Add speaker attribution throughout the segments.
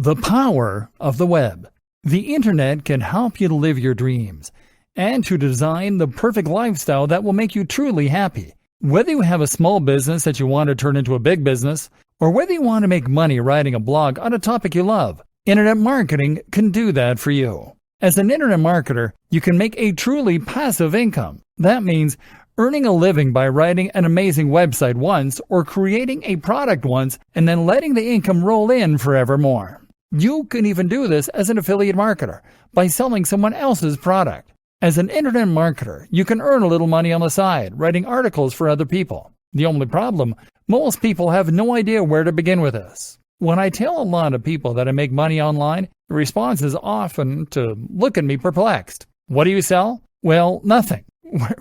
Speaker 1: The power of the web. The internet can help you to live your dreams and to design the perfect lifestyle that will make you truly happy. Whether you have a small business that you want to turn into a big business, or whether you want to make money writing a blog on a topic you love, internet marketing can do that for you. As an internet marketer, you can make a truly passive income. That means earning a living by writing an amazing website once or creating a product once and then letting the income roll in forevermore. You can even do this as an affiliate marketer by selling someone else's product. As an internet marketer, you can earn a little money on the side, writing articles for other people. The only problem, most people have no idea where to begin with this. When I tell a lot of people that I make money online, the response is often to look at me perplexed. What do you sell? Well, nothing.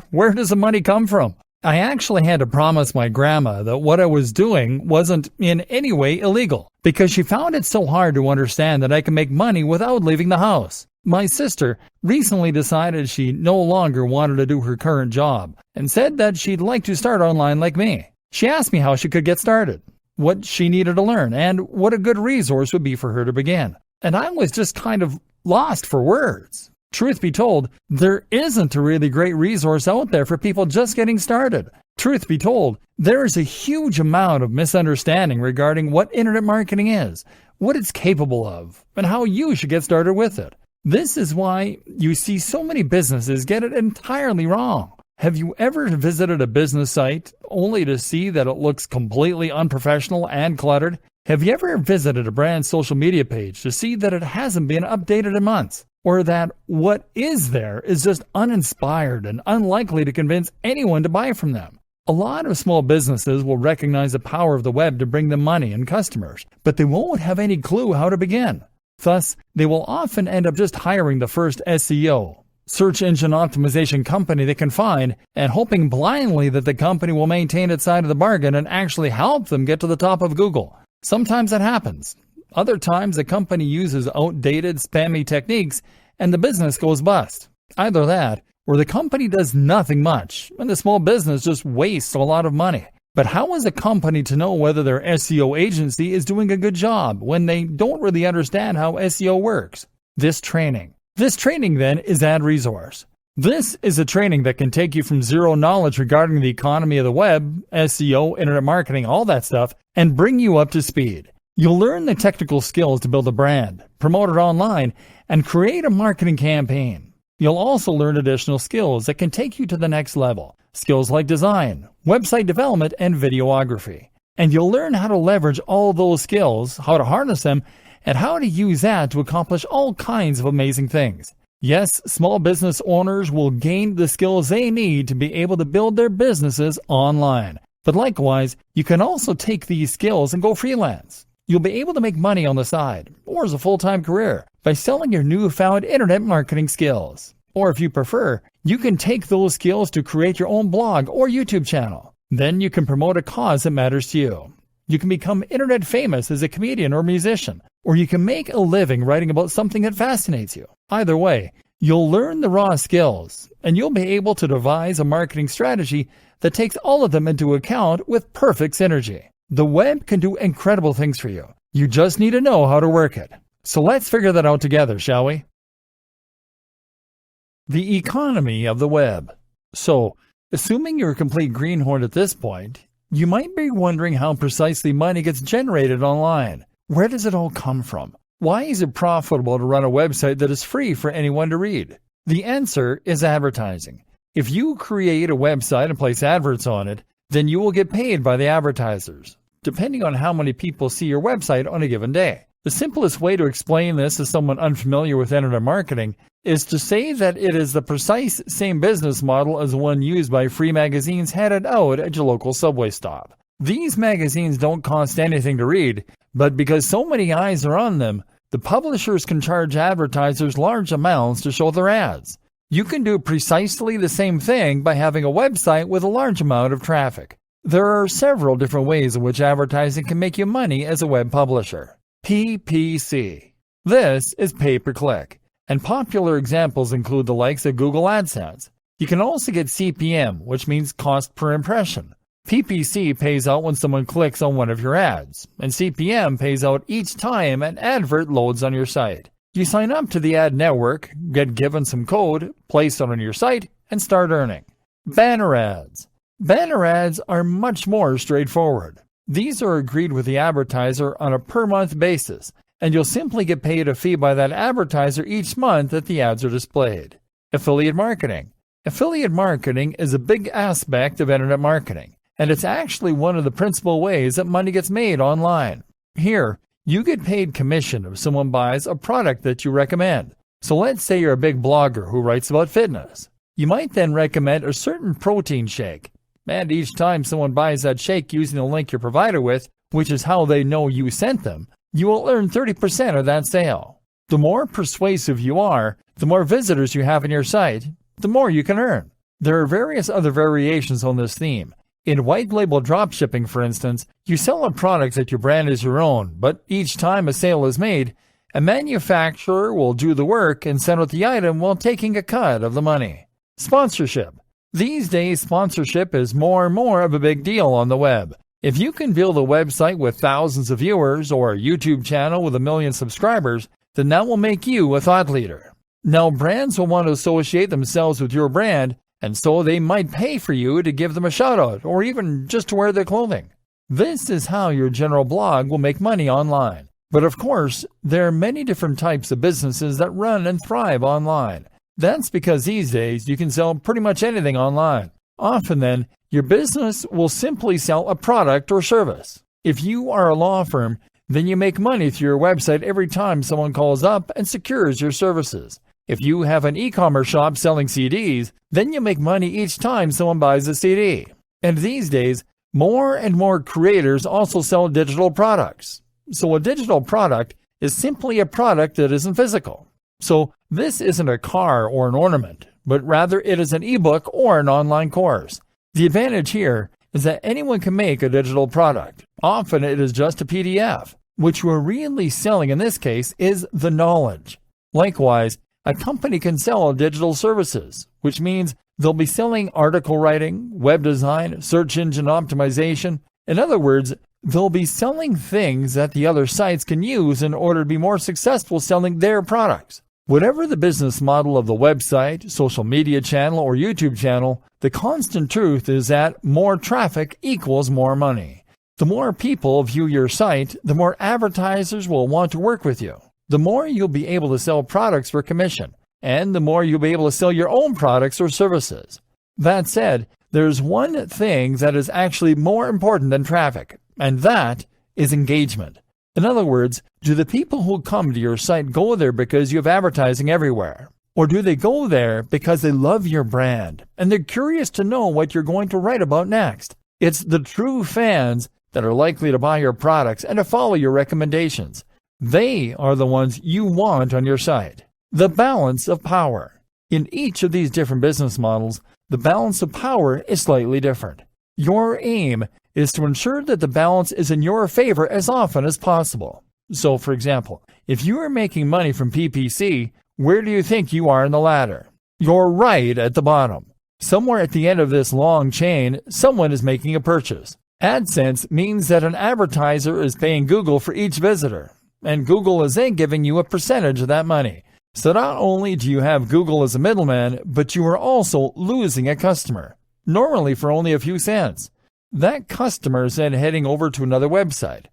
Speaker 1: Where does the money come from? I actually had to promise my grandma that what I was doing wasn't in any way illegal, because she found it so hard to understand that I can make money without leaving the house. My sister recently decided she no longer wanted to do her current job and said that she'd like to start online like me. She asked me how she could get started, what she needed to learn, and what a good resource would be for her to begin. And I was just kind of lost for words. Truth be told, there isn't a really great resource out there for people just getting started. Truth be told, there is a huge amount of misunderstanding regarding what internet marketing is, what it's capable of, and how you should get started with it. This is why you see so many businesses get it entirely wrong. Have you ever visited a business site only to see that it looks completely unprofessional and cluttered? Have you ever visited a brand's social media page to see that it hasn't been updated in months? Or that what is there is just uninspired and unlikely to convince anyone to buy from them? A lot of small businesses will recognize the power of the web to bring them money and customers, but they won't have any clue how to begin. Thus, they will often end up just hiring the first SEO, search engine optimization company they can find, and hoping blindly that the company will maintain its side of the bargain and actually help them get to the top of Google. Sometimes that happens. Other times, the company uses outdated, spammy techniques and the business goes bust. Either that, or the company does nothing much and the small business just wastes a lot of money. But how is a company to know whether their SEO agency is doing a good job when they don't really understand how SEO works? This training then is Ad Resource. This is a training that can take you from zero knowledge regarding the economy of the web, SEO, internet marketing, all that stuff, and bring you up to speed. You'll learn the technical skills to build a brand, promote it online, and create a marketing campaign. You'll also learn additional skills that can take you to the next level. Skills like design, website development, and videography. And you'll learn how to leverage all those skills, how to harness them, and how to use that to accomplish all kinds of amazing things. Yes, small business owners will gain the skills they need to be able to build their businesses online. But likewise, you can also take these skills and go freelance. You'll be able to make money on the side, or as a full-time career, by selling your newfound internet marketing skills. Or if you prefer, you can take those skills to create your own blog or YouTube channel. Then you can promote a cause that matters to you. You can become internet famous as a comedian or musician, or you can make a living writing about something that fascinates you. Either way, you'll learn the raw skills, and you'll be able to devise a marketing strategy that takes all of them into account with perfect synergy. The web can do incredible things for you. You just need to know how to work it. So let's figure that out together, shall we? The economy of the web. So, assuming you're a complete greenhorn at this point, you might be wondering how precisely money gets generated online. Where does it all come from? Why is it profitable to run a website that is free for anyone to read? The answer is advertising. If you create a website and place adverts on it, then you will get paid by the advertisers, depending on how many people see your website on a given day. The simplest way to explain this to someone unfamiliar with internet marketing is to say that it is the precise same business model as the one used by free magazines handed out at your local subway stop. These magazines don't cost anything to read, but because so many eyes are on them, the publishers can charge advertisers large amounts to show their ads. You can do precisely the same thing by having a website with a large amount of traffic. There are several different ways in which advertising can make you money as a web publisher. PPC. This is pay-per-click, and popular examples include the likes of Google AdSense. You can also get CPM, which means cost per impression. PPC pays out when someone clicks on one of your ads, and CPM pays out each time an advert loads on your site. You sign up to the ad network, get given some code, place it on your site, and start earning. Banner ads. Banner ads are much more straightforward. These are agreed with the advertiser on a per-month basis, and you'll simply get paid a fee by that advertiser each month that the ads are displayed. Affiliate marketing. Affiliate marketing is a big aspect of internet marketing, and it's actually one of the principal ways that money gets made online. Here, you get paid commission if someone buys a product that you recommend. So let's say you're a big blogger who writes about fitness. You might then recommend a certain protein shake, and each time someone buys that shake using the link you're provided with, which is how they know you sent them, you will earn 30% of that sale. The more persuasive you are, the more visitors you have on your site, the more you can earn. There are various other variations on this theme. In white label dropshipping, for instance, you sell a product that your brand is your own, but each time a sale is made, a manufacturer will do the work and send out the item while taking a cut of the money. Sponsorship. These days, sponsorship is more and more of a big deal on the web. If you can build a website with thousands of viewers or a YouTube channel with 1 million subscribers, then that will make you a thought leader. Now, brands will want to associate themselves with your brand, and so they might pay for you to give them a shout-out or even just to wear their clothing. This is how your general blog will make money online. But of course, there are many different types of businesses that run and thrive online. That's because these days you can sell pretty much anything online. Often then, your business will simply sell a product or service. If you are a law firm, then you make money through your website every time someone calls up and secures your services. If you have an e-commerce shop selling CDs, then you make money each time someone buys a CD. And these days, more and more creators also sell digital products. So a digital product is simply a product that isn't physical. So this isn't a car or an ornament, but rather it is an ebook or an online course. The advantage here is that anyone can make a digital product. Often it is just a PDF. What you are really selling in this case is the knowledge. Likewise, a company can sell digital services, which means they'll be selling article writing, web design, search engine optimization. In other words, they'll be selling things that the other sites can use in order to be more successful selling their products. Whatever the business model of the website, social media channel, or YouTube channel, the constant truth is that more traffic equals more money. The more people view your site, the more advertisers will want to work with you. The more you'll be able to sell products for commission, and the more you'll be able to sell your own products or services. That said, there's one thing that is actually more important than traffic, and that is engagement. In other words, do the people who come to your site go there because you have advertising everywhere? Or do they go there because they love your brand and they're curious to know what you're going to write about next? It's the true fans that are likely to buy your products and to follow your recommendations. They are the ones you want on your site. The balance of power. In each of these different business models, the balance of power is slightly different. Your aim is to ensure that the balance is in your favor as often as possible. So, for example, if you are making money from PPC, where do you think you are in the ladder? You're right at the bottom. Somewhere at the end of this long chain, someone is making a purchase. AdSense means that an advertiser is paying Google for each visitor, and Google is then giving you a percentage of that money. So not only do you have Google as a middleman, but you are also losing a customer, normally for only a few cents. That customer is then heading over to another website,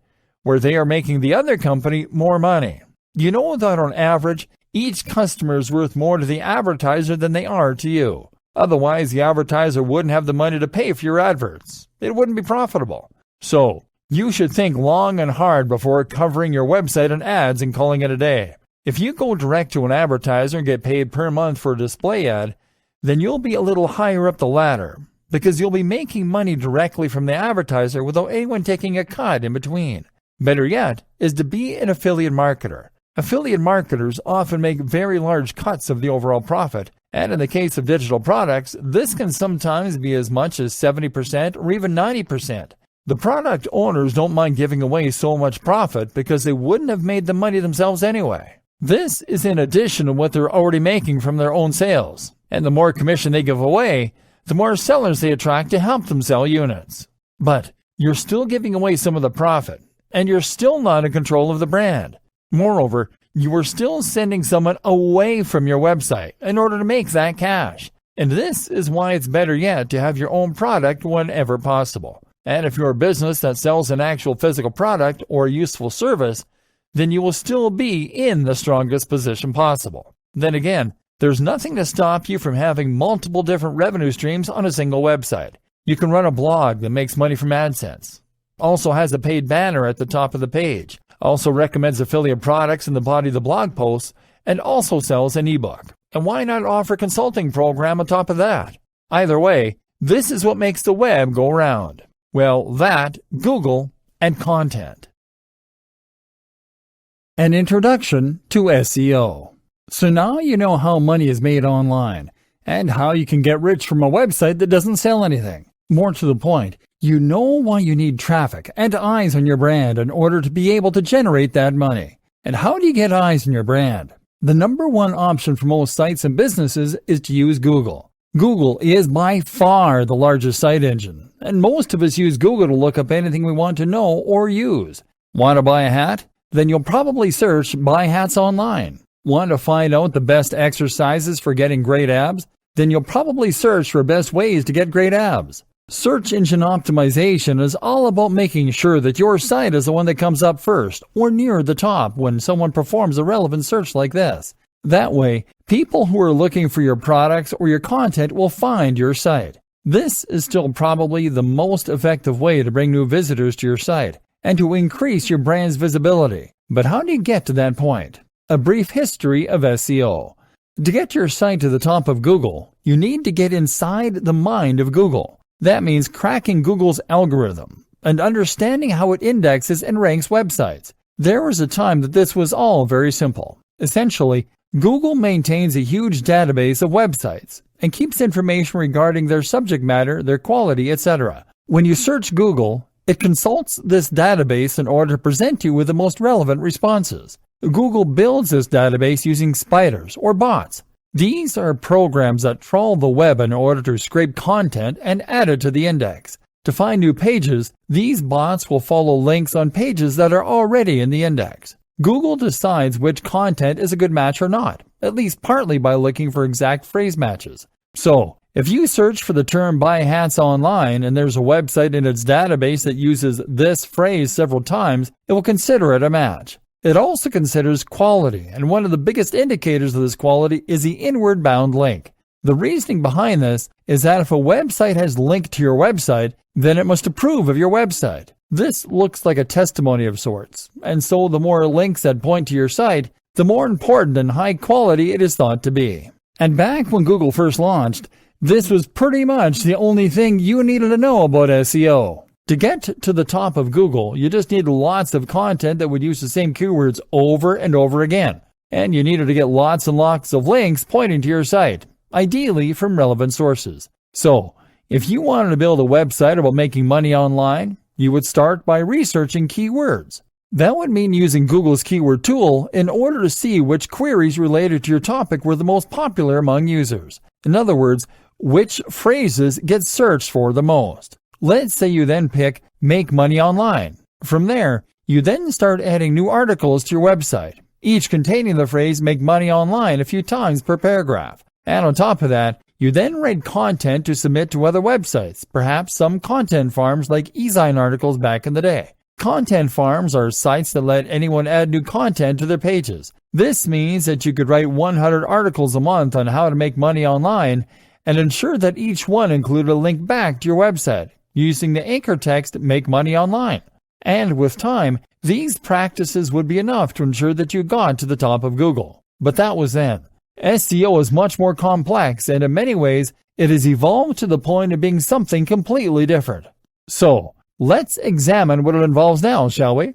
Speaker 1: where they are making the other company more money. You know that on average, each customer is worth more to the advertiser than they are to you. Otherwise, the advertiser wouldn't have the money to pay for your adverts. It wouldn't be profitable. So, you should think long and hard before covering your website and ads and calling it a day. If you go direct to an advertiser and get paid per month for a display ad, then you'll be a little higher up the ladder, because you'll be making money directly from the advertiser without anyone taking a cut in between. Better yet is to be an affiliate marketer. Affiliate marketers often make very large cuts of the overall profit, and in the case of digital products, this can sometimes be as much as 70% or even 90%. The product owners don't mind giving away so much profit because they wouldn't have made the money themselves anyway. This is in addition to what they're already making from their own sales. And the more commission they give away, the more sellers they attract to help them sell units. But you're still giving away some of the profit, and you're still not in control of the brand. Moreover, you are still sending someone away from your website in order to make that cash. And this is why it's better yet to have your own product whenever possible. And if you're a business that sells an actual physical product or a useful service, then you will still be in the strongest position possible. Then again, there's nothing to stop you from having multiple different revenue streams on a single website. You can run a blog that makes money from AdSense, also has a paid banner at the top of the page, also recommends affiliate products in the body of the blog posts, and also sells an ebook. And why not offer a consulting program on top of that? Either way, this is what makes the web go round. Well, that, Google, and content. An introduction to SEO. So now you know how money is made online, and how you can get rich from a website that doesn't sell anything. More to the point, you know why you need traffic and eyes on your brand in order to be able to generate that money. And how do you get eyes on your brand? The number one option for most sites and businesses is to use Google. Google is by far the largest site engine, and most of us use Google to look up anything we want to know or use. Want to buy a hat? Then you'll probably search buy hats online. Want to find out the best exercises for getting great abs? Then you'll probably search for best ways to get great abs. Search engine optimization is all about making sure that your site is the one that comes up first or near the top when someone performs a relevant search like this. That way, people who are looking for your products or your content will find your site. This is still probably the most effective way to bring new visitors to your site and to increase your brand's visibility. But how do you get to that point? A brief history of SEO. To get your site to the top of Google, you need to get inside the mind of Google. That means cracking Google's algorithm and understanding how it indexes and ranks websites. There was a time that this was all very simple. Essentially, Google maintains a huge database of websites and keeps information regarding their subject matter, their quality, etc. When you search Google, it consults this database in order to present you with the most relevant responses. Google builds this database using spiders or bots. These are programs that trawl the web in order to scrape content and add it to the index. To find new pages, these bots will follow links on pages that are already in the index. Google decides which content is a good match or not, at least partly by looking for exact phrase matches. So, if you search for the term buy hats online and there's a website in its database that uses this phrase several times, it will consider it a match. It also considers quality, and one of the biggest indicators of this quality is the inward bound link. The reasoning behind this is that if a website has linked to your website, then it must approve of your website. This looks like a testimony of sorts, and so the more links that point to your site, the more important and high quality it is thought to be. And back when Google first launched, this was pretty much the only thing you needed to know about SEO. To get to the top of Google, you just needed lots of content that would use the same keywords over and over again. And you needed to get lots and lots of links pointing to your site, ideally from relevant sources. So, if you wanted to build a website about making money online, you would start by researching keywords. That would mean using Google's keyword tool in order to see which queries related to your topic were the most popular among users. In other words, which phrases get searched for the most. Let's say you then pick Make Money Online. From there, you then start adding new articles to your website, each containing the phrase Make Money Online a few times per paragraph. And on top of that, you then write content to submit to other websites, perhaps some content farms like eZine articles back in the day. Content farms are sites that let anyone add new content to their pages. This means that you could write 100 articles a month on how to make money online and ensure that each one included a link back to your website, using the anchor text Make Money Online. And with time, these practices would be enough to ensure that you got to the top of Google. But that was then. SEO is much more complex, and in many ways, it has evolved to the point of being something completely different. So, let's examine what it involves now, shall we?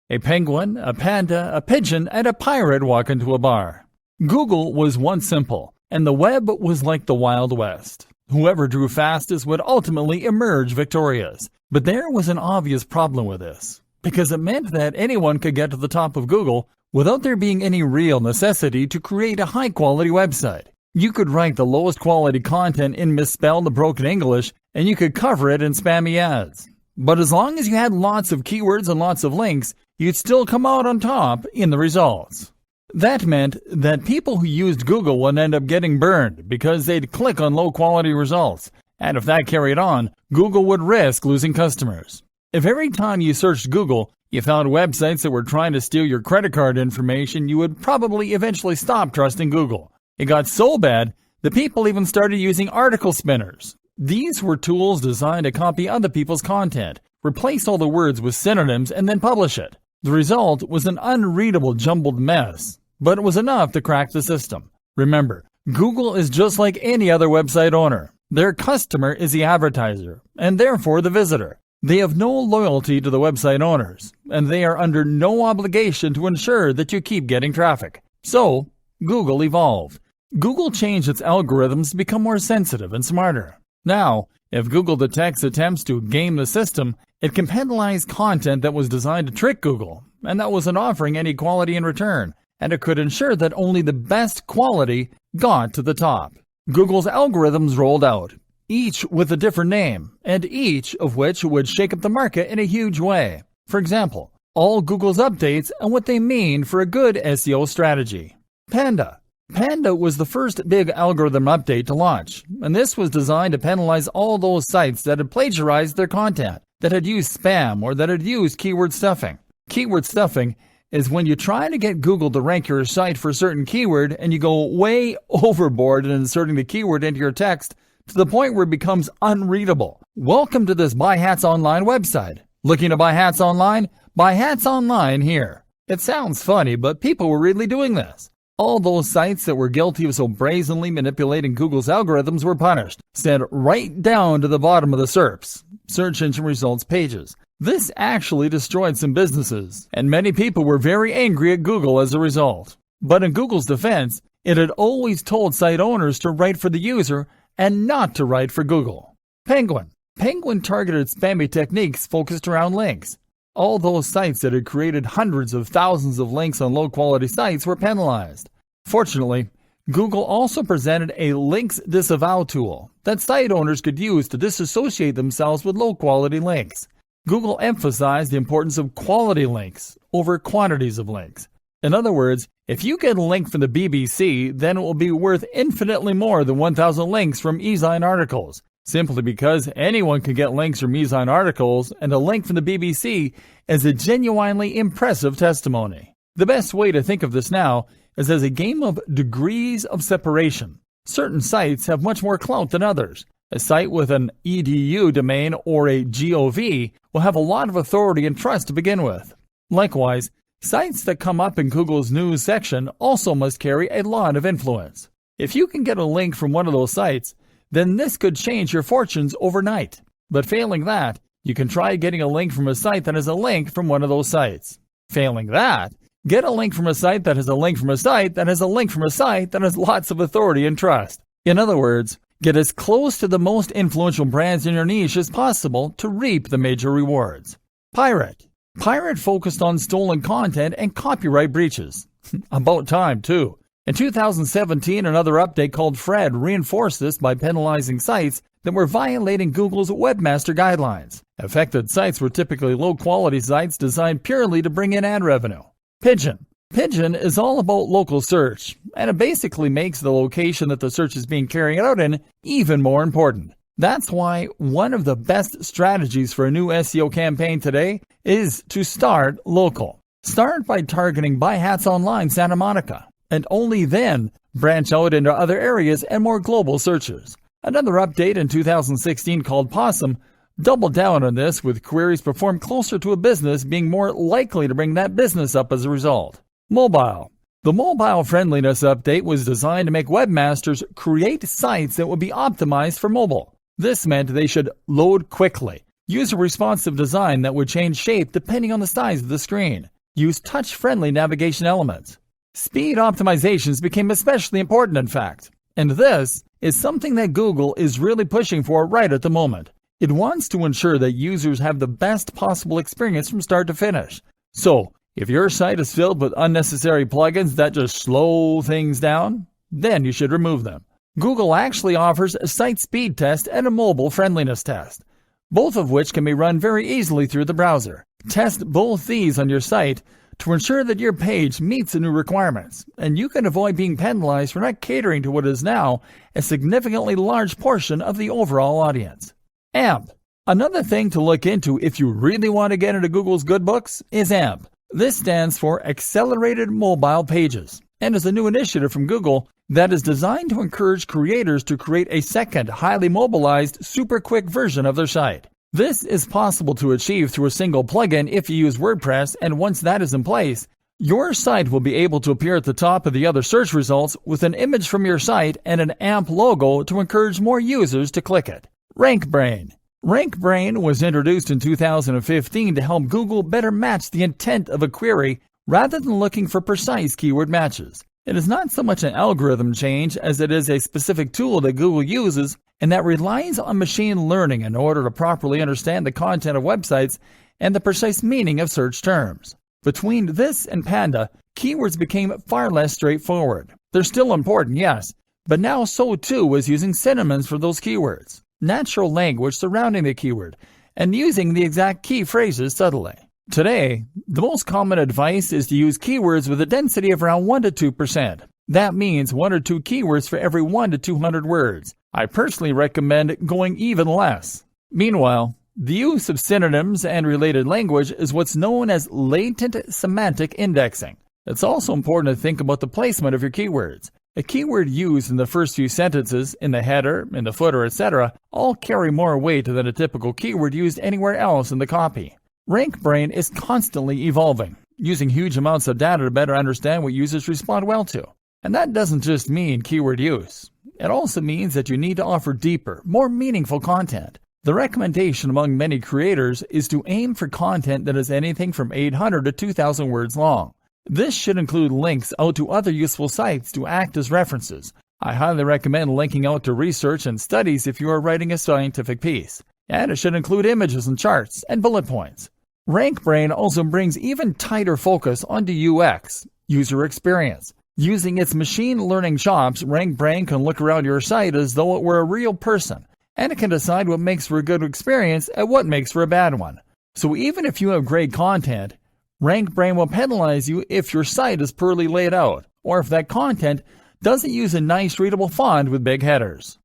Speaker 1: A penguin, a panda, a pigeon, and a pirate walk into a bar. Google was once simple, and the web was like the Wild West. Whoever drew fastest would ultimately emerge victorious. But there was an obvious problem with this, because it meant that anyone could get to the top of Google without there being any real necessity to create a high-quality website. You could write the lowest quality content in misspelled broken English, and you could cover it in spammy ads. But as long as you had lots of keywords and lots of links, you'd still come out on top in the results. That meant that people who used Google would end up getting burned because they'd click on low-quality results. And if that carried on, Google would risk losing customers. If every time you searched Google, you found websites that were trying to steal your credit card information, you would probably eventually stop trusting Google. It got so bad that people even started using article spinners. These were tools designed to copy other people's content, replace all the words with synonyms, and then publish it. The result was an unreadable jumbled mess, but it was enough to crack the system. Remember, Google is just like any other website owner. Their customer is the advertiser, and therefore the visitor. They have no loyalty to the website owners, and they are under no obligation to ensure that you keep getting traffic. So, Google evolved. Google changed its algorithms to become more sensitive and smarter. Now, if Google detects attempts to game the system, it can penalize content that was designed to trick Google, and that wasn't offering any quality in return, and it could ensure that only the best quality got to the top. Google's algorithms rolled out, each with a different name, and each of which would shake up the market in a huge way. For example, all Google's updates and what they mean for a good SEO strategy. Panda. Panda was the first big algorithm update to launch, and this was designed to penalize all those sites that had plagiarized their content, that had used spam, or that had used keyword stuffing. Keyword stuffing is when you try to get Google to rank your site for a certain keyword and you go way overboard in inserting the keyword into your text to the point where it becomes unreadable. Welcome to this Buy Hats Online website. Looking to buy hats online? Buy hats online here. It sounds funny, but people were really doing this. All those sites that were guilty of so brazenly manipulating Google's algorithms were punished, sent right down to the bottom of the SERPs, search engine results pages. This actually destroyed some businesses, and many people were very angry at Google as a result. But in Google's defense, it had always told site owners to write for the user and not to write for Google. Penguin. Penguin targeted spammy techniques focused around links. All those sites that had created hundreds of thousands of links on low-quality sites were penalized. Fortunately, Google also presented a links disavow tool that site owners could use to disassociate themselves with low-quality links. Google emphasized the importance of quality links over quantities of links. In other words, if you get a link from the BBC, then it will be worth infinitely more than 1,000 links from e-zine articles, simply because anyone can get links from e-zine articles, and a link from the BBC is a genuinely impressive testimony. The best way to think of this now is as a game of degrees of separation. Certain sites have much more clout than others. A site with an edu domain or a gov will have a lot of authority and trust to begin with. Likewise, sites that come up in Google's news section also must carry a lot of influence. If you can get a link from one of those sites, then this could change your fortunes overnight. But failing that, you can try getting a link from a site that has a link from one of those sites. Failing that, get a link from a site that has a link from a site that has a link from a site that has lots of authority and trust. In other words, get as close to the most influential brands in your niche as possible to reap the major rewards. Pirate. Pirate focused on stolen content and copyright breaches. About time, too. In 2017, another update called Fred reinforced this by penalizing sites that were violating Google's webmaster guidelines. Affected sites were typically low-quality sites designed purely to bring in ad revenue. Pigeon. Pigeon is all about local search, and it basically makes the location that the search is being carried out in even more important. That's why one of the best strategies for a new SEO campaign today is to start local. Start by targeting Buy Hats Online Santa Monica, and only then branch out into other areas and more global searches. Another update in 2016 called Possum doubled down on this, with queries performed closer to a business being more likely to bring that business up as a result. Mobile. The mobile friendliness update was designed to make webmasters create sites that would be optimized for mobile. This meant they should load quickly, use a responsive design that would change shape depending on the size of the screen, use touch-friendly navigation elements. Speed optimizations became especially important, in fact, and this is something that Google is really pushing for right at the moment. It wants to ensure that users have the best possible experience from start to finish. So, if your site is filled with unnecessary plugins that just slow things down, then you should remove them. Google actually offers a site speed test and a mobile friendliness test, both of which can be run very easily through the browser. Test both these on your site to ensure that your page meets the new requirements, and you can avoid being penalized for not catering to what is now a significantly large portion of the overall audience. AMP. Another thing to look into if you really want to get into Google's good books is AMP. This stands for Accelerated Mobile Pages, and is a new initiative from Google that is designed to encourage creators to create a second, highly mobilized, super quick version of their site. This is possible to achieve through a single plugin if you use WordPress, and once that is in place, your site will be able to appear at the top of the other search results with an image from your site and an AMP logo to encourage more users to click it. RankBrain. RankBrain was introduced in 2015 to help Google better match the intent of a query rather than looking for precise keyword matches. It is not so much an algorithm change as it is a specific tool that Google uses and that relies on machine learning in order to properly understand the content of websites and the precise meaning of search terms. Between this and Panda, keywords became far less straightforward. They're still important, yes, but now so too is using synonyms for those keywords, natural language surrounding the keyword, and using the exact key phrases subtly. Today, the most common advice is to use keywords with a density of around 1 to 2%. That means 1 or 2 keywords for every 1 to 200 words. I personally recommend going even less. Meanwhile, the use of synonyms and related language is what's known as latent semantic indexing. It's also important to think about the placement of your keywords. A keyword used in the first few sentences, in the header, in the footer, etc., all carry more weight than a typical keyword used anywhere else in the copy. RankBrain is constantly evolving, using huge amounts of data to better understand what users respond well to. And that doesn't just mean keyword use. It also means that you need to offer deeper, more meaningful content. The recommendation among many creators is to aim for content that is anything from 800 to 2,000 words long. This should include links out to other useful sites to act as references. I highly recommend linking out to research and studies if you are writing a scientific piece. And it should include images and charts and bullet points. RankBrain also brings even tighter focus onto UX, user experience. Using its machine learning chops, RankBrain can look around your site as though it were a real person, and it can decide what makes for a good experience and what makes for a bad one. So even if you have great content, RankBrain will penalize you if your site is poorly laid out, or if that content doesn't use a nice readable font with big headers.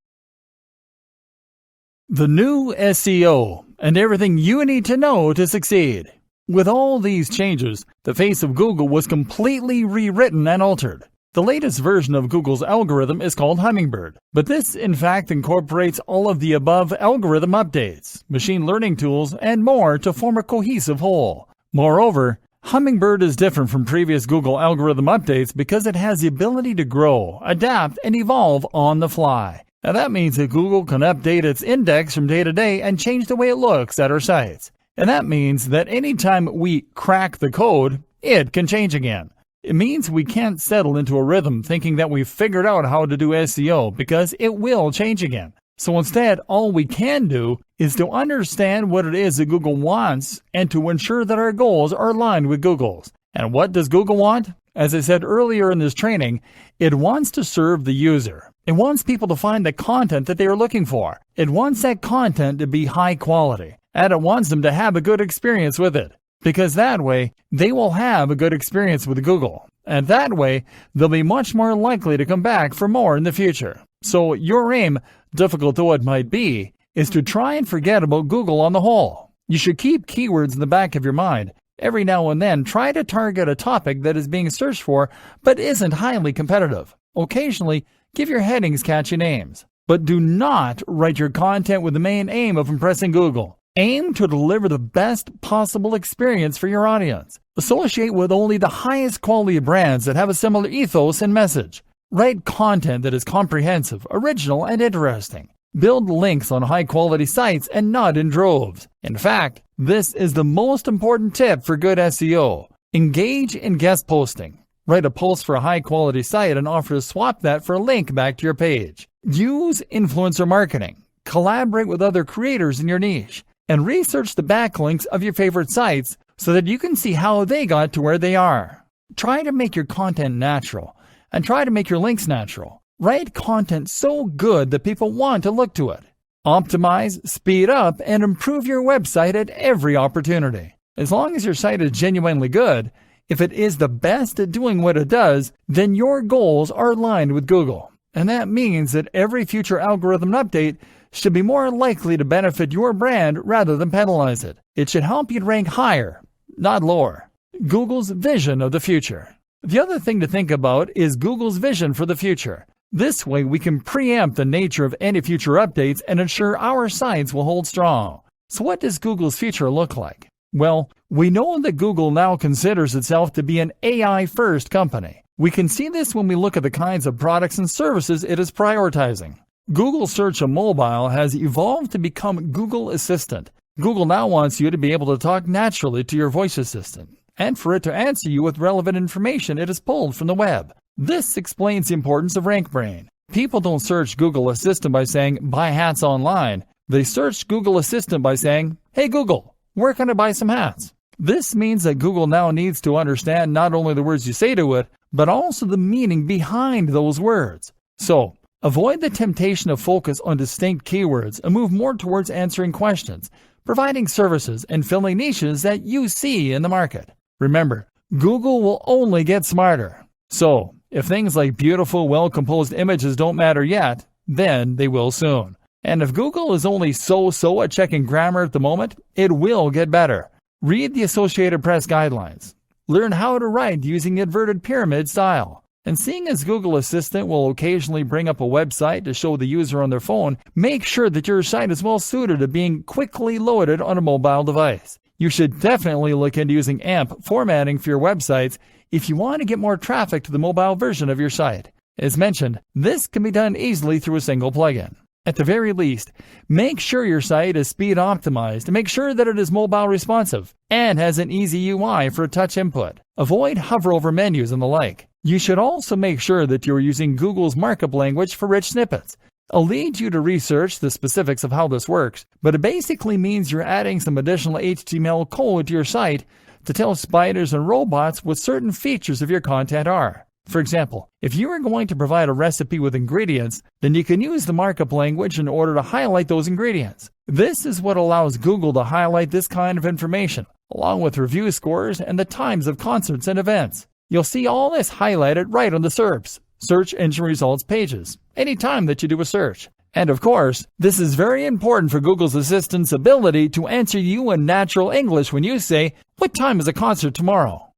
Speaker 1: The new SEO, and everything you need to know to succeed. With all these changes, the face of Google was completely rewritten and altered. The latest version of Google's algorithm is called Hummingbird, but this in fact incorporates all of the above algorithm updates, machine learning tools, and more to form a cohesive whole. Moreover, Hummingbird is different from previous Google algorithm updates because it has the ability to grow, adapt, and evolve on the fly. Now that means that Google can update its index from day to day and change the way it looks at our sites. And that means that anytime we crack the code, it can change again. It means we can't settle into a rhythm thinking that we've figured out how to do SEO because it will change again. So instead, all we can do is to understand what it is that Google wants and to ensure that our goals are aligned with Google's. And what does Google want? As I said earlier in this training, it wants to serve the user. It wants people to find the content that they are looking for. It wants that content to be high quality. And it wants them to have a good experience with it. Because that way, they will have a good experience with Google. And that way, they'll be much more likely to come back for more in the future. So your aim, difficult though it might be, is to try and forget about Google on the whole. You should keep keywords in the back of your mind. Every now and then, try to target a topic that is being searched for but isn't highly competitive. Occasionally, give your headings catchy names. But do not write your content with the main aim of impressing Google. Aim to deliver the best possible experience for your audience. Associate with only the highest quality brands that have a similar ethos and message. Write content that is comprehensive, original, and interesting. Build links on high-quality sites and not in droves. In fact, this is the most important tip for good SEO. Engage in guest posting. Write a post for a high-quality site and offer to swap that for a link back to your page. Use influencer marketing. Collaborate with other creators in your niche. And research the backlinks of your favorite sites so that you can see how they got to where they are. Try to make your content natural, and try to make your links natural. Write content so good that people want to look to it. Optimize, speed up, and improve your website at every opportunity. As long as your site is genuinely good, if it is the best at doing what it does, then your goals are aligned with Google. And that means that every future algorithm update should be more likely to benefit your brand rather than penalize it. It should help you rank higher, not lower. Google's vision of the future. The other thing to think about is Google's vision for the future. This way we can preempt the nature of any future updates and ensure our sites will hold strong. So what does Google's future look like? Well, we know that Google now considers itself to be an AI-first company. We can see this when we look at the kinds of products and services it is prioritizing. Google Search on mobile has evolved to become Google Assistant. Google now wants you to be able to talk naturally to your voice assistant, and for it to answer you with relevant information it has pulled from the web. This explains the importance of RankBrain. People don't search Google Assistant by saying, "Buy hats online." They search Google Assistant by saying, "Hey Google, where can I buy some hats?" This means that Google now needs to understand not only the words you say to it, but also the meaning behind those words. So, avoid the temptation of focus on distinct keywords and move more towards answering questions, providing services, and filling niches that you see in the market. Remember, Google will only get smarter. So, if things like beautiful, well-composed images don't matter yet, then they will soon. And if Google is only so-so at checking grammar at the moment, it will get better. Read the Associated Press guidelines. Learn how to write using the inverted pyramid style. And seeing as Google Assistant will occasionally bring up a website to show the user on their phone, make sure that your site is well suited to being quickly loaded on a mobile device. You should definitely look into using AMP formatting for your websites if you want to get more traffic to the mobile version of your site. As mentioned, this can be done easily through a single plugin. At the very least, make sure your site is speed optimized to make sure that it is mobile responsive and has an easy UI for touch input. Avoid hover over menus and the like. You should also make sure that you are using Google's markup language for rich snippets. I'll lead you to research the specifics of how this works, but it basically means you're adding some additional HTML code to your site to tell spiders and robots what certain features of your content are. For example, if you are going to provide a recipe with ingredients, then you can use the markup language in order to highlight those ingredients. This is what allows Google to highlight this kind of information, along with review scores and the times of concerts and events. You'll see all this highlighted right on the SERPs, Search Engine Results pages, anytime that you do a search. And of course, this is very important for Google's Assistant's ability to answer you in natural English when you say, "What time is a concert tomorrow?"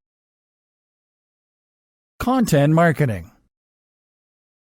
Speaker 1: Content marketing.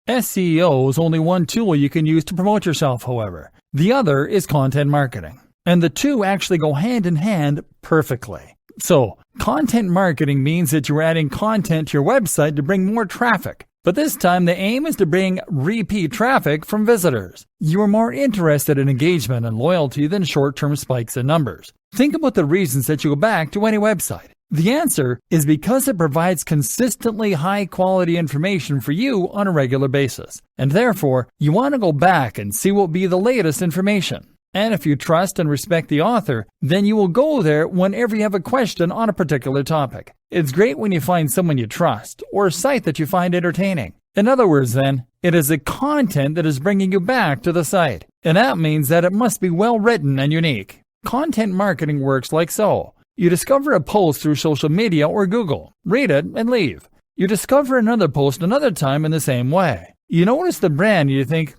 Speaker 1: SEO is only one tool you can use to promote yourself, however. The other is content marketing. And the two actually go hand in hand perfectly. So, content marketing means that you're adding content to your website to bring more traffic. But this time the aim is to bring repeat traffic from visitors. You are more interested in engagement and loyalty than short-term spikes in numbers. Think about the reasons that you go back to any website. The answer is because it provides consistently high-quality information for you on a regular basis. And therefore, you want to go back and see what will be the latest information. And if you trust and respect the author, then you will go there whenever you have a question on a particular topic. It's great when you find someone you trust or a site that you find entertaining. In other words, then, it is the content that is bringing you back to the site. And that means that it must be well written and unique. Content marketing works like so. You discover a post through social media or Google, read it, and leave. You discover another post another time in the same way. You notice the brand and you think,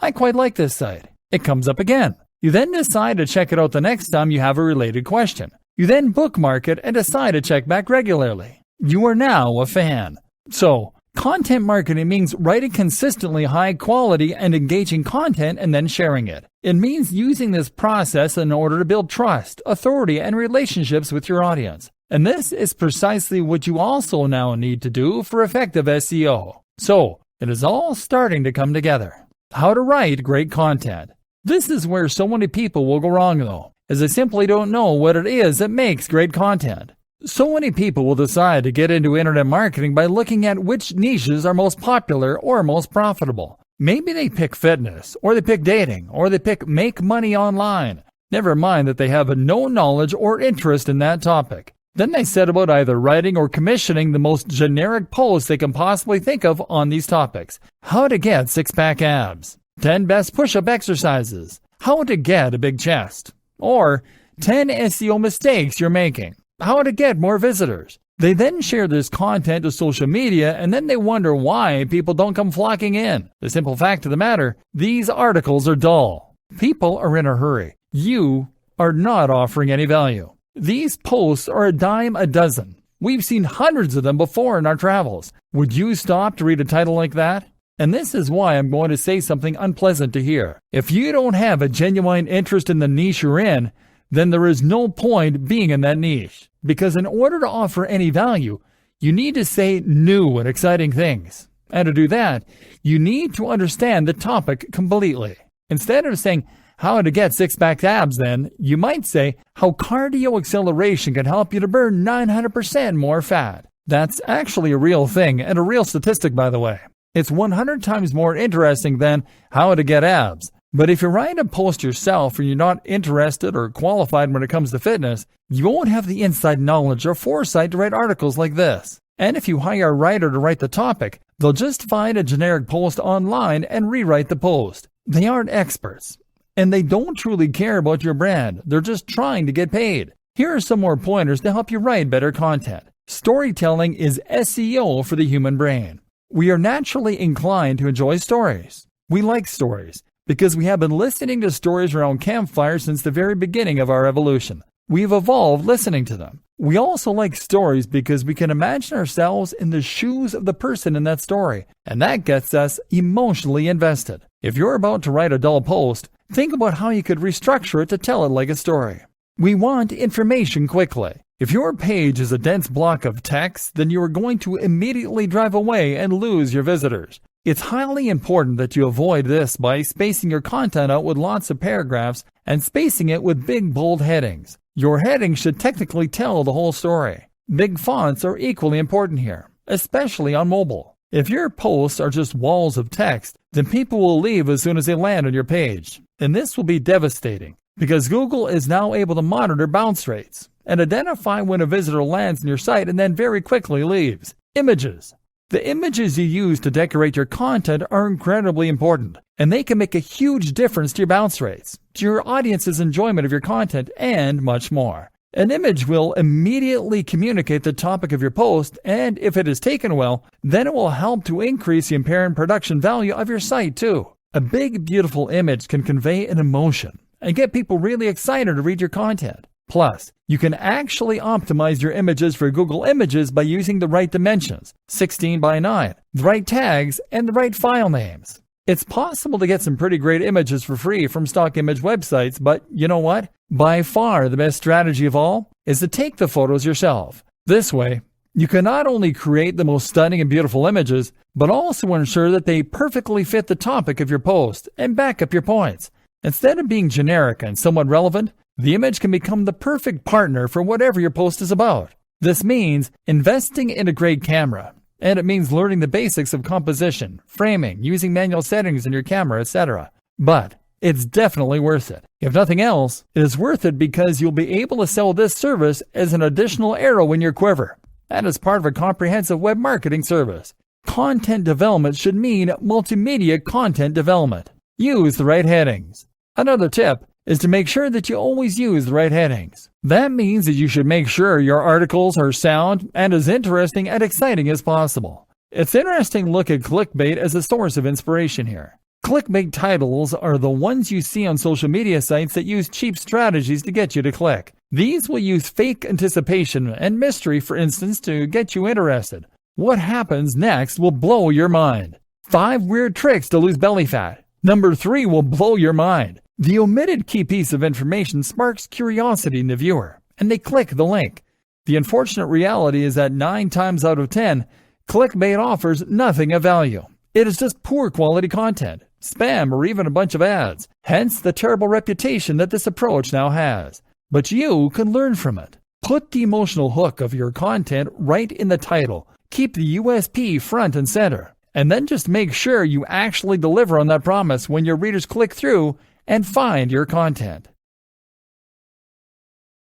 Speaker 1: I quite like this site. It comes up again. You then decide to check it out the next time you have a related question. You then bookmark it and decide to check back regularly. You are now a fan. So, content marketing means writing consistently high quality and engaging content and then sharing it. It means using this process in order to build trust, authority, and relationships with your audience. And this is precisely what you also now need to do for effective SEO. So, it is all starting to come together. How to write great content. This is where so many people will go wrong though, as they simply don't know what it is that makes great content. So many people will decide to get into internet marketing by looking at which niches are most popular or most profitable. Maybe they pick fitness, or they pick dating, or they pick make money online. Never mind that they have no knowledge or interest in that topic. Then they set about either writing or commissioning the most generic posts they can possibly think of on these topics. How to get six-pack abs, 10 best push-up exercises, how to get a big chest, or 10 SEO mistakes you're making, how to get more visitors. They then share this content to social media, and then they wonder why people don't come flocking in. The simple fact of the matter, these articles are dull. People are in a hurry. You are not offering any value. These posts are a dime a dozen. We've seen hundreds of them before in our travels. Would you stop to read a title like that? And this is why I'm going to say something unpleasant to hear. If you don't have a genuine interest in the niche you're in, then there is no point being in that niche. Because in order to offer any value, you need to say new and exciting things. And to do that, you need to understand the topic completely. Instead of saying, how to get six-pack abs, then, you might say how cardio acceleration can help you to burn 900% more fat. That's actually a real thing, and a real statistic, by the way. It's 100 times more interesting than how to get abs. But if you write a post yourself and you're not interested or qualified when it comes to fitness, you won't have the inside knowledge or foresight to write articles like this. And if you hire a writer to write the topic, they'll just find a generic post online and rewrite the post. They aren't experts. And they don't truly care about your brand. They're just trying to get paid. Here are some more pointers to help you write better content. Storytelling is SEO for the human brain. We are naturally inclined to enjoy stories. We like stories because we have been listening to stories around campfires since the very beginning of our evolution. We've evolved listening to them. We also like stories because we can imagine ourselves in the shoes of the person in that story, and that gets us emotionally invested. If you're about to write a dull post, think about how you could restructure it to tell it like a story. We want information quickly. If your page is a dense block of text, then you are going to immediately drive away and lose your visitors. It's highly important that you avoid this by spacing your content out with lots of paragraphs and spacing it with big, bold headings. Your headings should technically tell the whole story. Big fonts are equally important here, especially on mobile. If your posts are just walls of text, then people will leave as soon as they land on your page. And this will be devastating because Google is now able to monitor bounce rates and identify when a visitor lands on your site and then very quickly leaves. Images. The images you use to decorate your content are incredibly important, and they can make a huge difference to your bounce rates, to your audience's enjoyment of your content, and much more. An image will immediately communicate the topic of your post, and if it is taken well, then it will help to increase the apparent production value of your site too. A big, beautiful image can convey an emotion and get people really excited to read your content. Plus, you can actually optimize your images for Google Images by using the right dimensions, 16 by 9, the right tags, and the right file names. It's possible to get some pretty great images for free from stock image websites, but you know what? By far the best strategy of all is to take the photos yourself. This way, you can not only create the most stunning and beautiful images, but also ensure that they perfectly fit the topic of your post and back up your points. Instead of being generic and somewhat relevant, the image can become the perfect partner for whatever your post is about. This means investing in a great camera, and it means learning the basics of composition, framing, using manual settings in your camera, etc. But it's definitely worth it. If nothing else, it is worth it because you'll be able to sell this service as an additional arrow in your quiver, and as part of a comprehensive web marketing service. Content development should mean multimedia content development. Use the right headings. Another tip is to make sure that you always use the right headings. That means that you should make sure your articles are sound and as interesting and exciting as possible. It's interesting to look at clickbait as a source of inspiration here. Clickbait titles are the ones you see on social media sites that use cheap strategies to get you to click. These will use fake anticipation and mystery, for instance, to get you interested. What happens next will blow your mind. 5 weird tricks to lose belly fat. Number 3 will blow your mind. The omitted key piece of information sparks curiosity in the viewer, and they click the link. The unfortunate reality is that 9 times out of 10, clickbait offers nothing of value. It is just poor quality content, spam, or even a bunch of ads. Hence the terrible reputation that this approach now has. But you can learn from it. Put the emotional hook of your content right in the title. Keep the USP front and center. And then just make sure you actually deliver on that promise when your readers click through and find your content.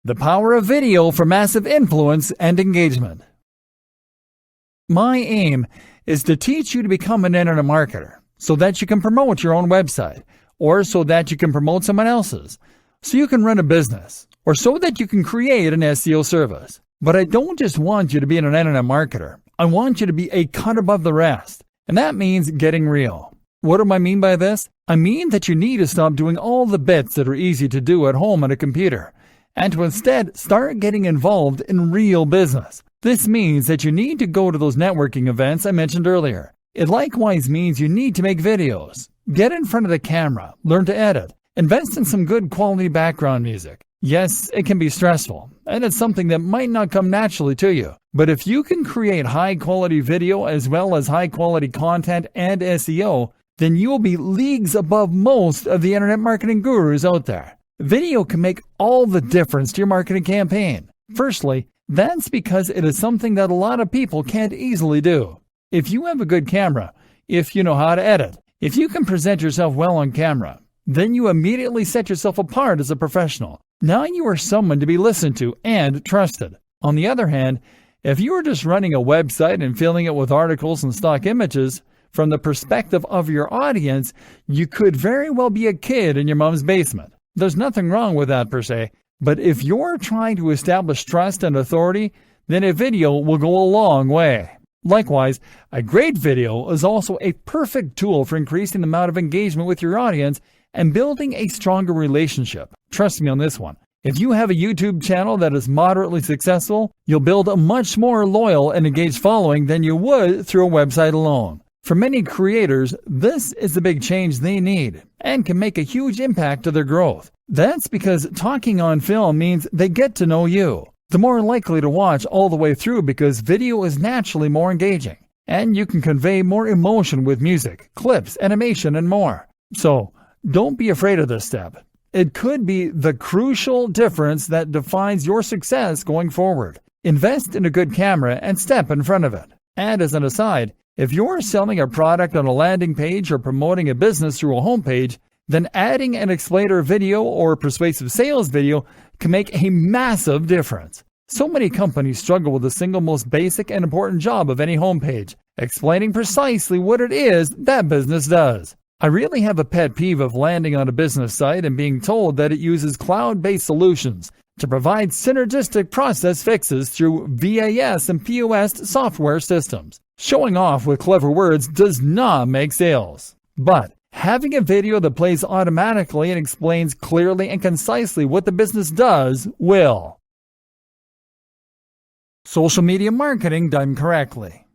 Speaker 1: The power of video for massive influence and engagement. My aim is to teach you to become an internet marketer so that you can promote your own website, or so that you can promote someone else's, so you can run a business, or so that you can create an SEO service. But I don't just want you to be an internet marketer. I want you to be a cut above the rest. And that means getting real. What do I mean by this? I mean that you need to stop doing all the bits that are easy to do at home on a computer, and to instead start getting involved in real business. This means that you need to go to those networking events I mentioned earlier. It likewise means you need to make videos. Get in front of the camera, learn to edit, invest in some good quality background music. Yes, it can be stressful, and it's something that might not come naturally to you. But if you can create high-quality video as well as high-quality content and SEO, then you will be leagues above most of the internet marketing gurus out there. Video can make all the difference to your marketing campaign. Firstly, that's because it is something that a lot of people can't easily do. If you have a good camera, if you know how to edit, if you can present yourself well on camera, then you immediately set yourself apart as a professional. Now you are someone to be listened to and trusted. On the other hand, if you are just running a website and filling it with articles and stock images, from the perspective of your audience, you could very well be a kid in your mom's basement. There's nothing wrong with that per se, but if you're trying to establish trust and authority, then a video will go a long way. Likewise, a great video is also a perfect tool for increasing the amount of engagement with your audience and building a stronger relationship. Trust me on this one. If you have a YouTube channel that is moderately successful, you'll build a much more loyal and engaged following than you would through a website alone. For many creators, this is the big change they need and can make a huge impact to their growth. That's because talking on film means they get to know you. They're more likely to watch all the way through because video is naturally more engaging, and you can convey more emotion with music, clips, animation, and more. So, don't be afraid of this step. It could be the crucial difference that defines your success going forward. Invest in a good camera and step in front of it. And as an aside, if you're selling a product on a landing page or promoting a business through a homepage, then adding an explainer video or persuasive sales video can make a massive difference. So many companies struggle with the single most basic and important job of any homepage, explaining precisely what it is that business does. I really have a pet peeve of landing on a business site and being told that it uses cloud-based solutions to provide synergistic process fixes through VAS and POS software systems. Showing off with clever words does not make sales. But having a video that plays automatically and explains clearly and concisely what the business does will. Social media marketing done correctly.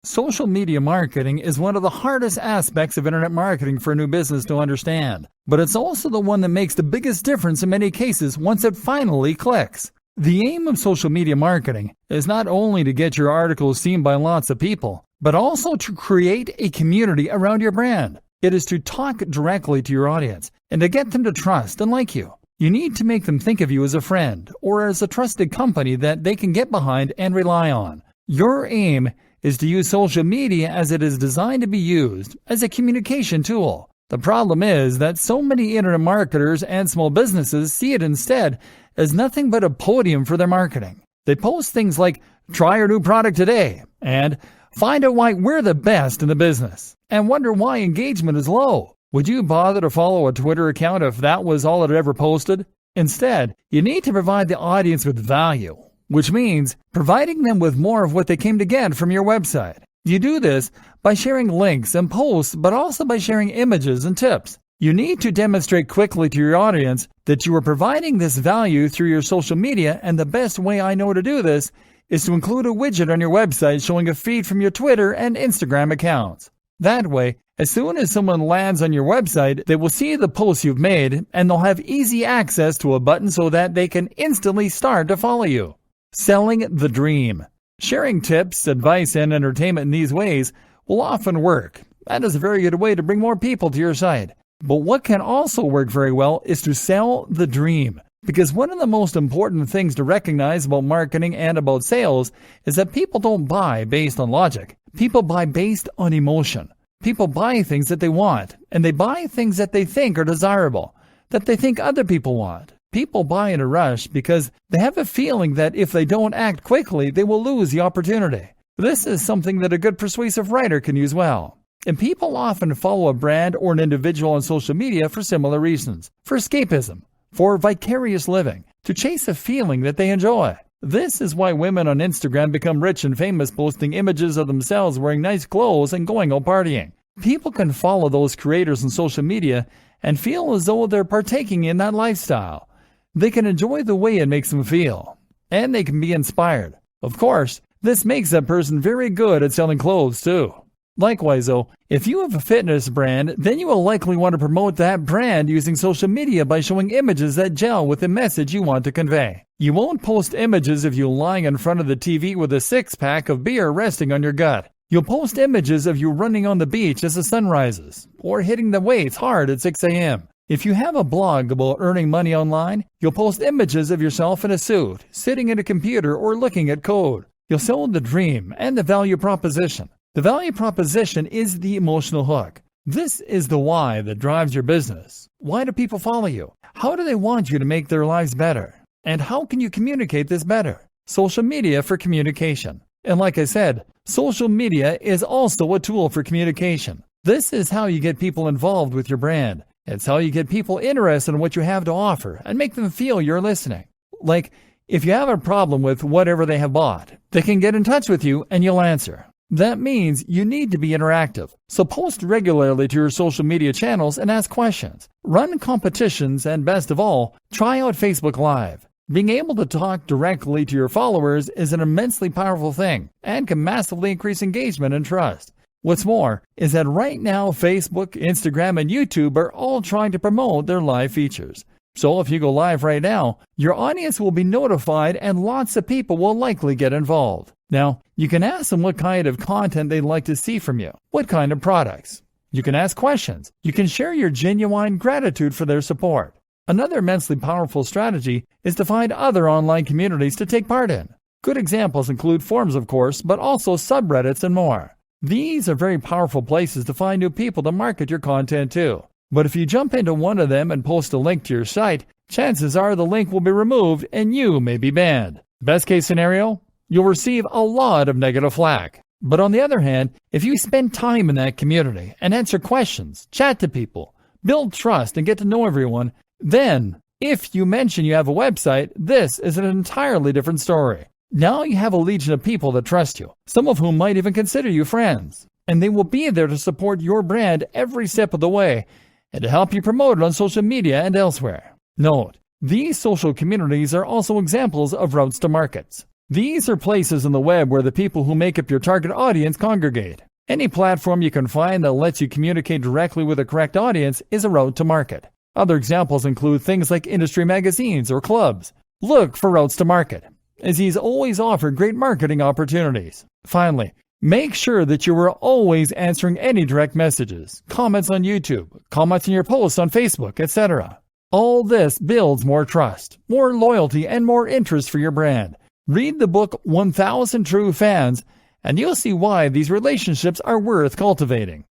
Speaker 1: Social media marketing is one of the hardest aspects of internet marketing for a new business to understand, but it's also the one that makes the biggest difference in many cases once it finally clicks. The aim of social media marketing is not only to get your articles seen by lots of people, but also to create a community around your brand. It is to talk directly to your audience and to get them to trust and like you. You need to make them think of you as a friend or as a trusted company that they can get behind and rely on. Your aim is to use social media as it is designed to be used, as a communication tool. The problem is that so many internet marketers and small businesses see it instead as nothing but a podium for their marketing. They post things like, "Try our new product today," and "Find out why we're the best in the business," and wonder why engagement is low. Would you bother to follow a Twitter account if that was all it ever posted? Instead, you need to provide the audience with value, which means providing them with more of what they came to get from your website. You do this by sharing links and posts, but also by sharing images and tips. You need to demonstrate quickly to your audience that you are providing this value through your social media, and the best way I know to do this is to include a widget on your website showing a feed from your Twitter and Instagram accounts. That way, as soon as someone lands on your website, they will see the posts you've made, and they'll have easy access to a button so that they can instantly start to follow you. Selling the dream. Sharing tips, advice, and entertainment in these ways will often work. That is a very good way to bring more people to your site. But what can also work very well is to sell the dream. Because one of the most important things to recognize about marketing and about sales is that people don't buy based on logic. People buy based on emotion. People buy things that they want, and they buy things that they think are desirable, that they think other people want. People buy in a rush because they have a feeling that if they don't act quickly, they will lose the opportunity. This is something that a good persuasive writer can use well. And people often follow a brand or an individual on social media for similar reasons. For escapism, for vicarious living, to chase a feeling that they enjoy. This is why women on Instagram become rich and famous, posting images of themselves wearing nice clothes and going out partying. People can follow those creators on social media and feel as though they're partaking in that lifestyle. They can enjoy the way it makes them feel, and they can be inspired. Of course, this makes that person very good at selling clothes too. Likewise though, if you have a fitness brand, then you will likely want to promote that brand using social media by showing images that gel with the message you want to convey. You won't post images of you lying in front of the TV with a six-pack of beer resting on your gut. You'll post images of you running on the beach as the sun rises, or hitting the weights hard at 6 a.m. If you have a blog about earning money online, you'll post images of yourself in a suit, sitting at a computer or looking at code. You'll sell the dream and the value proposition. The value proposition is the emotional hook. This is the why that drives your business. Why do people follow you? How do they want you to make their lives better? And how can you communicate this better? Social media for communication. And like I said, social media is also a tool for communication. This is how you get people involved with your brand. It's how you get people interested in what you have to offer and make them feel you're listening. Like, if you have a problem with whatever they have bought, they can get in touch with you and you'll answer. That means you need to be interactive. So post regularly to your social media channels and ask questions. Run competitions and best of all, try out Facebook Live. Being able to talk directly to your followers is an immensely powerful thing and can massively increase engagement and trust. What's more is that right now Facebook, Instagram, and YouTube are all trying to promote their live features. So if you go live right now, your audience will be notified and lots of people will likely get involved. Now, you can ask them what kind of content they'd like to see from you, what kind of products. You can ask questions. You can share your genuine gratitude for their support. Another immensely powerful strategy is to find other online communities to take part in. Good examples include forums, of course, but also subreddits and more. These are very powerful places to find new people to market your content to. But if you jump into one of them and post a link to your site, chances are the link will be removed and you may be banned. Best case scenario, you'll receive a lot of negative flack. But on the other hand, if you spend time in that community and answer questions, chat to people, build trust and get to know everyone, then if you mention you have a website, this is an entirely different story. Now you have a legion of people that trust you, some of whom might even consider you friends, and they will be there to support your brand every step of the way and to help you promote it on social media and elsewhere. Note, these social communities are also examples of routes to markets. These are places on the web where the people who make up your target audience congregate. Any platform you can find that lets you communicate directly with the correct audience is a route to market. Other examples include things like industry magazines or clubs. Look for routes to market, as these always offer great marketing opportunities. Finally, make sure that you are always answering any direct messages, comments on YouTube, comments in your posts on Facebook, etc. All this builds more trust, more loyalty, and more interest for your brand. Read the book 1000 True Fans, and you'll see why these relationships are worth cultivating.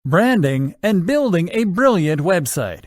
Speaker 1: Branding and building a brilliant website.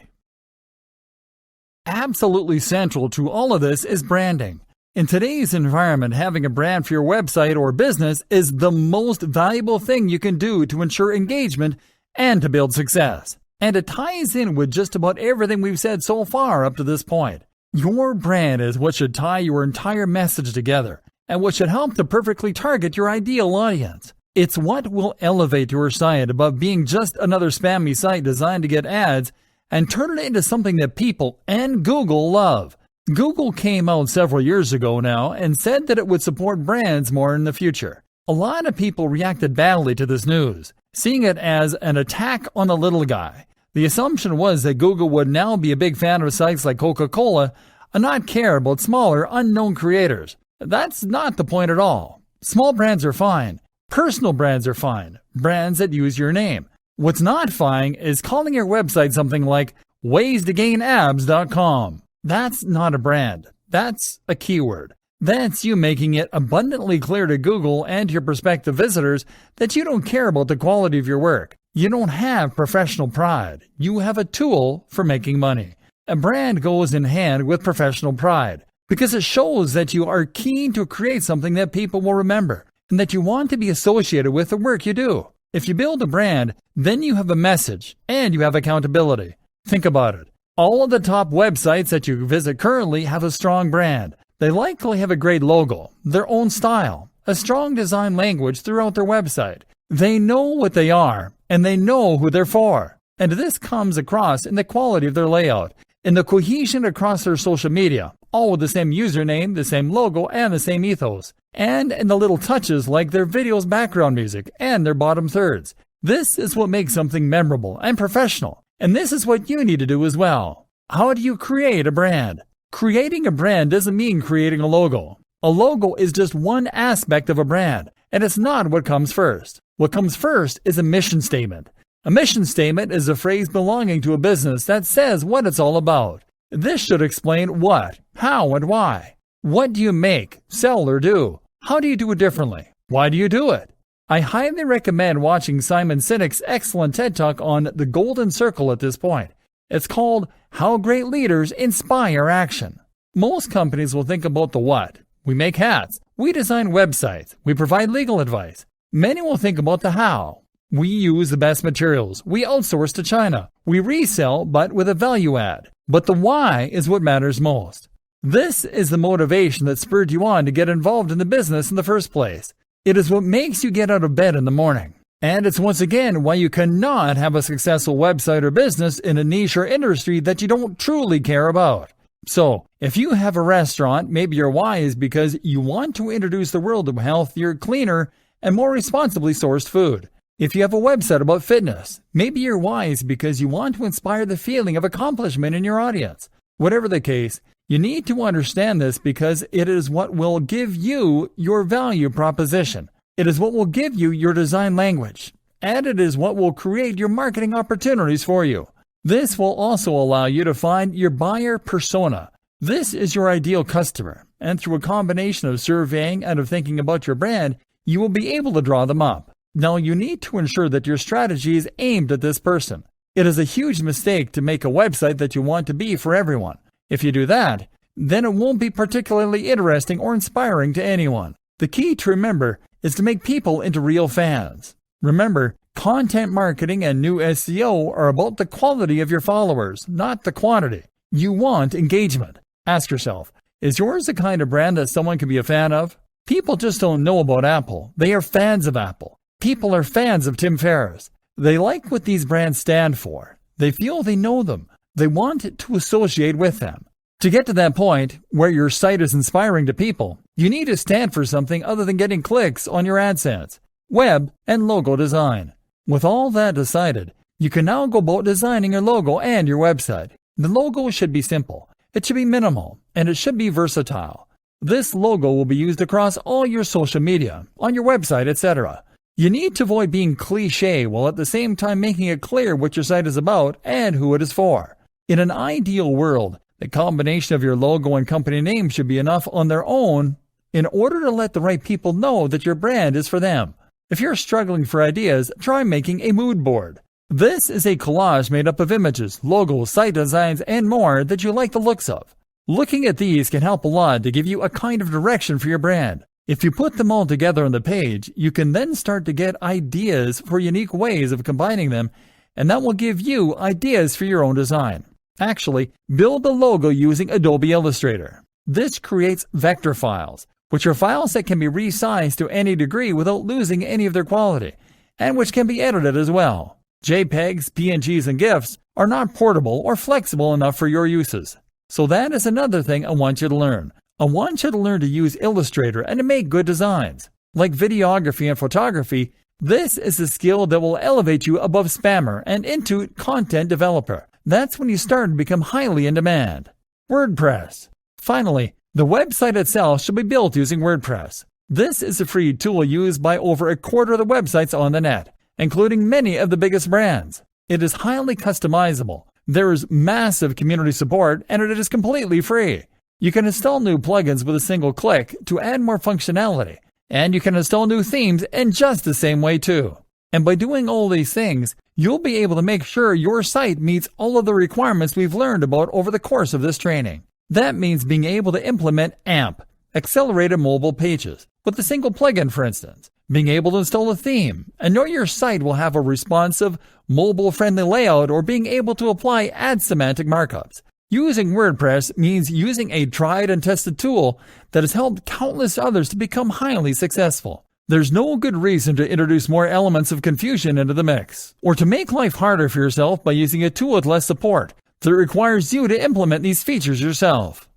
Speaker 1: Absolutely central to all of this is branding. In today's environment, having a brand for your website or business is the most valuable thing you can do to ensure engagement and to build success. And it ties in with just about everything we've said so far up to this point. Your brand is what should tie your entire message together and what should help to perfectly target your ideal audience. It's what will elevate your site above being just another spammy site designed to get ads and turn it into something that people and Google love. Google came out several years ago now and said that it would support brands more in the future. A lot of people reacted badly to this news, seeing it as an attack on the little guy. The assumption was that Google would now be a big fan of sites like Coca-Cola and not care about smaller, unknown creators. That's not the point at all. Small brands are fine. Personal brands are fine. Brands that use your name. What's not fine is calling your website something like ways-to-gain-abs.com. That's not a brand. That's a keyword. That's you making it abundantly clear to Google and your prospective visitors that you don't care about the quality of your work. You don't have professional pride. You have a tool for making money. A brand goes in hand with professional pride because it shows that you are keen to create something that people will remember and that you want to be associated with the work you do. If you build a brand, then you have a message and you have accountability. Think about it. All of the top websites that you visit currently have a strong brand. They likely have a great logo, their own style, a strong design language throughout their website. They know what they are, and they know who they're for. And this comes across in the quality of their layout, in the cohesion across their social media, all with the same username, the same logo, and the same ethos, and in the little touches like their video's background music and their bottom thirds. This is what makes something memorable and professional, and this is what you need to do as well. How do you create a brand? Creating a brand doesn't mean creating a logo. A logo is just one aspect of a brand, and it's not what comes first. What comes first is a mission statement. A mission statement is a phrase belonging to a business that says what it's all about. This should explain what, how, and why. What do you make, sell, or do? How do you do it differently? Why do you do it? I highly recommend watching Simon Sinek's excellent TED Talk on the Golden Circle at this point. It's called How Great Leaders Inspire Action. Most companies will think about the what. We make hats. We design websites. We provide legal advice. Many will think about the how. We use the best materials. We outsource to China. We resell, but with a value add. But the why is what matters most. This is the motivation that spurred you on to get involved in the business in the first place. It is what makes you get out of bed in the morning. And it's once again why you cannot have a successful website or business in a niche or industry that you don't truly care about. So, if you have a restaurant, maybe your why is because you want to introduce the world to healthier, cleaner, and more responsibly sourced food. If you have a website about fitness, maybe your why is because you want to inspire the feeling of accomplishment in your audience. Whatever the case, you need to understand this because it is what will give you your value proposition. It is what will give you your design language. And it is what will create your marketing opportunities for you. This will also allow you to find your buyer persona. This is your ideal customer. And through a combination of surveying and of thinking about your brand, you will be able to draw them up. Now, you need to ensure that your strategy is aimed at this person. It is a huge mistake to make a website that you want to be for everyone. If you do that, then it won't be particularly interesting or inspiring to anyone. The key to remember is to make people into real fans. Remember, content marketing and new SEO are about the quality of your followers, not the quantity. You want engagement. Ask yourself, is yours the kind of brand that someone can be a fan of? People just don't know about Apple. They are fans of Apple. People are fans of Tim Ferriss. They like what these brands stand for. They feel they know them. They want to associate with them. To get to that point where your site is inspiring to people, you need to stand for something other than getting clicks on your AdSense, web, and logo design. With all that decided, you can now go about designing your logo and your website. The logo should be simple, it should be minimal, and it should be versatile. This logo will be used across all your social media, on your website, etc. You need to avoid being cliché while at the same time making it clear what your site is about and who it is for. In an ideal world, the combination of your logo and company name should be enough on their own in order to let the right people know that your brand is for them. If you're struggling for ideas, try making a mood board. This is a collage made up of images, logos, site designs, and more that you like the looks of. Looking at these can help a lot to give you a kind of direction for your brand. If you put them all together on the page, you can then start to get ideas for unique ways of combining them, and that will give you ideas for your own design. Actually, build the logo using Adobe Illustrator. This creates vector files, which are files that can be resized to any degree without losing any of their quality, and which can be edited as well. JPEGs, PNGs, and GIFs are not portable or flexible enough for your uses. So that is another thing I want you to learn. I want you to learn to use Illustrator and to make good designs. Like videography and photography, this is a skill that will elevate you above spammer and into content developer. That's when you start to become highly in demand. WordPress. Finally, the website itself should be built using WordPress. This is a free tool used by over a quarter of the websites on the net, including many of the biggest brands. It is highly customizable. There is massive community support, and it is completely free. You can install new plugins with a single click to add more functionality, and you can install new themes in just the same way too. And by doing all these things, You'll be able to make sure your site meets all of the requirements we've learned about over the course of this training. That means being able to implement AMP, Accelerated Mobile Pages, with a single plugin, for instance. Being able to install a theme and know your site will have a responsive, mobile-friendly layout, or being able to apply ad semantic markups. Using WordPress means using a tried and tested tool that has helped countless others to become highly successful. There's no good reason to introduce more elements of confusion into the mix, or to make life harder for yourself by using a tool with less support that requires you to implement these features yourself.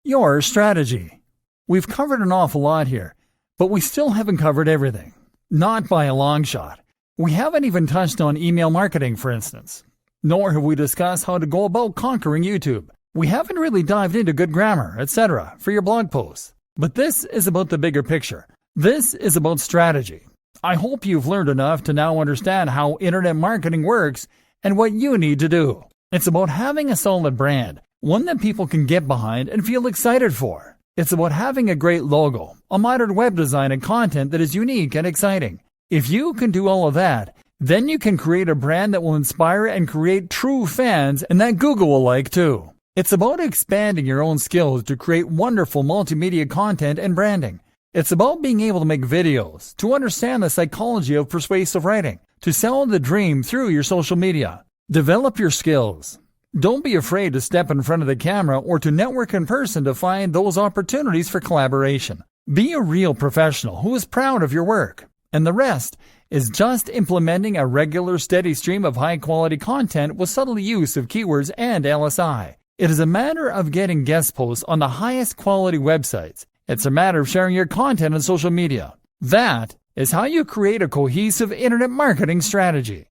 Speaker 1: Your strategy. We've covered an awful lot here, but we still haven't covered everything. Not by a long shot. We haven't even touched on email marketing, for instance. Nor have we discussed how to go about conquering YouTube. We haven't really dived into good grammar, etc. for your blog posts. But this is about the bigger picture. This is about strategy. I hope you've learned enough to now understand how internet marketing works and what you need to do. It's about having a solid brand, one that people can get behind and feel excited for. It's about having a great logo, a modern web design, and content that is unique and exciting. If you can do all of that, then you can create a brand that will inspire and create true fans and that Google will like too. It's about expanding your own skills to create wonderful multimedia content and branding. It's about being able to make videos, to understand the psychology of persuasive writing, to sell the dream through your social media. Develop your skills. Don't be afraid to step in front of the camera or to network in person to find those opportunities for collaboration. Be a real professional who is proud of your work. And the rest is just implementing a regular, steady stream of high-quality content with subtle use of keywords and LSI. It is a matter of getting guest posts on the highest quality websites. It's a matter of sharing your content on social media. That is how you create a cohesive internet marketing strategy.